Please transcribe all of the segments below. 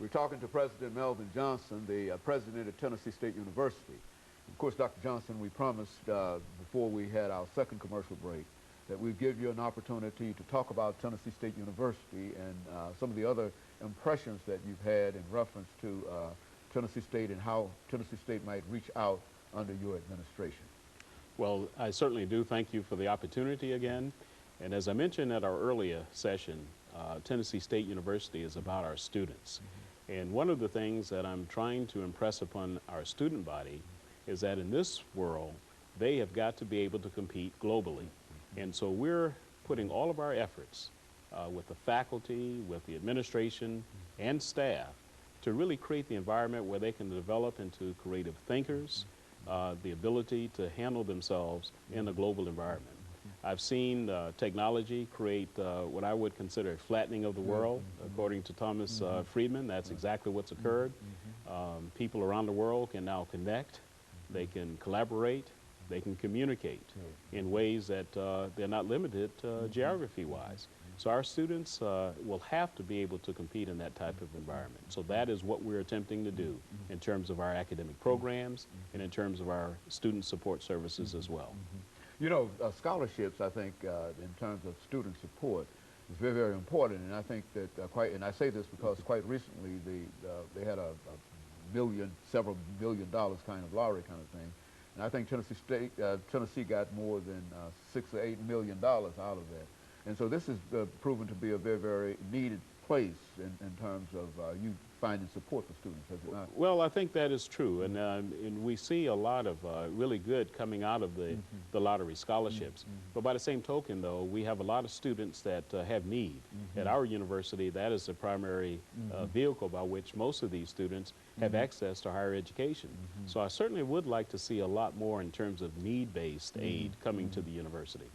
We're talking to President Melvin Johnson, the president of Tennessee State University. Of course, Dr. Johnson, we promised before we had our second commercial break that we'd give you an opportunity to talk about Tennessee State University and some of the other impressions that you've had in reference to Tennessee State and how Tennessee State might reach out under your administration. Well, I certainly do thank you for the opportunity again. And as I mentioned at our earlier session, Tennessee State University is about our students. And one of the things that I'm trying to impress upon our student body is that in this world, they have got to be able to compete globally. And so we're putting all of our efforts with the faculty, with the administration, and staff to really create the environment where they can develop into creative thinkers, the ability to handle themselves in a global environment. I've seen technology create what I would consider a flattening of the world. According to Thomas Friedman, that's exactly what's occurred. People around the world can now connect, they can collaborate, they can communicate in ways that they're not limited geography-wise. So our students will have to be able to compete in that type of environment. So that is what we're attempting to do in terms of our academic programs and in terms of our student support services as well. You know, scholarships, I think, in terms of student support, is very, very important. And I think that and I say this because quite recently they had a several $1 billion kind of lottery kind of thing. And I think Tennessee got more than $6 or $8 million out of that. And so this is proven to be a very, very needed place in terms of you finding support for students, has it not? Well, I think that is true, and we see a lot of really good coming out of the lottery scholarships. But by the same token, though, we have a lot of students that have need. At our university, that is the primary vehicle by which most of these students have access to higher education. So I certainly would like to see a lot more in terms of need-based aid coming to the university.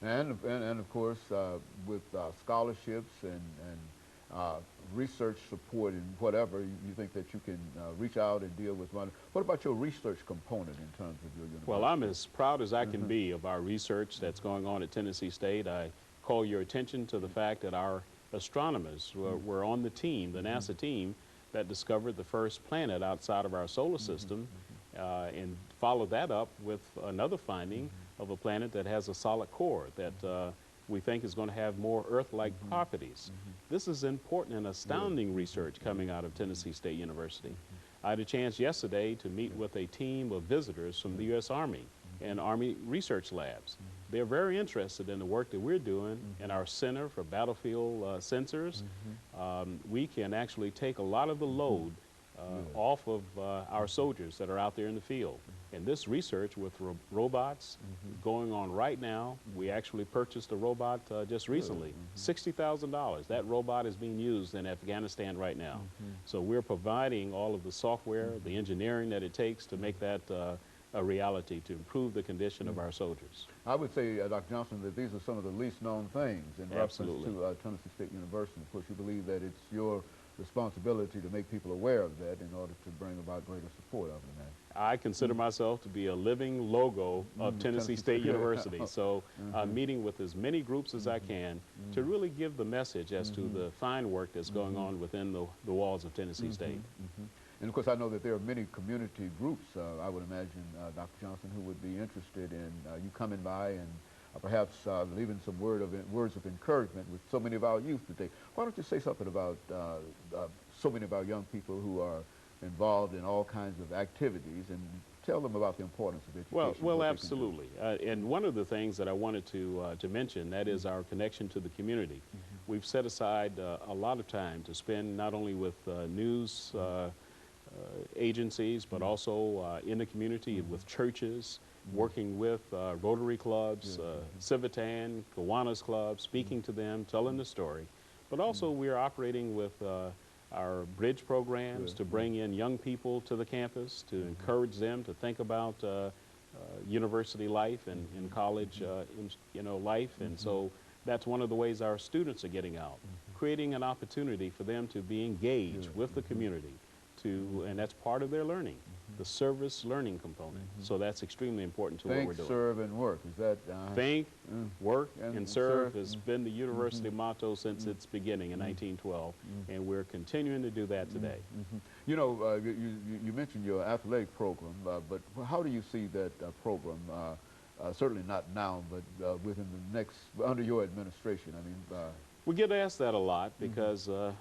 And of course, with scholarships and research support and whatever, you think that you can reach out and deal with money. What about your research component in terms of your university? Well, I'm as proud as I can be of our research that's going on at Tennessee State. I call your attention to the fact that our astronomers were on the team, the NASA team, that discovered the first planet outside of our solar system, and followed that up with another finding of a planet that has a solid core that we think is going to have more Earth-like properties. This is important and astounding research coming out of Tennessee State University. I had a chance yesterday to meet with a team of visitors from the U.S. Army and Army research labs. They're very interested in the work that we're doing in our Center for Battlefield Sensors. We can actually take a lot of the load off of our soldiers that are out there in the field. And this research with robots going on right now, we actually purchased a robot just recently, $60,000. That robot is being used in Afghanistan right now. So we're providing all of the software, the engineering that it takes to make that a reality, to improve the condition of our soldiers. I would say, Dr. Johnson, that these are some of the least known things in reference to Tennessee State University. Of course, you believe that it's your responsibility to make people aware of that in order to bring about greater support of them. I consider myself to be a living logo of Tennessee State University. So I'm meeting with as many groups as I can to really give the message as to the fine work that's going on within the walls of Tennessee State. And of course, I know that there are many community groups, I would imagine, Dr. Johnson, who would be interested in you coming by and perhaps leaving some words of encouragement with so many of our youth today. Why don't you say something about so many of our young people who are involved in all kinds of activities and tell them about the importance of education? Well, absolutely. And one of the things that I wanted to mention, that is our connection to the community. We've set aside a lot of time to spend not only with news agencies, but also in the community with churches, working with Rotary clubs, Civitan, Kiwanis clubs, speaking to them, telling the story. But also we are operating with our bridge programs to bring in young people to the campus, to encourage them to think about university life and college life. And so that's one of the ways our students are getting out, creating an opportunity for them to be engaged with the community, and that's part of their learning. the service learning component. So that's extremely important to what Think, we're doing. serve, and work. Is that Think, work, and serve has serve. been the university motto since its beginning in 1912, and we're continuing to do that today. You know, you mentioned your athletic program, but how do you see that program? Certainly not now, but within the next, under your administration. I mean, We get asked that a lot because, of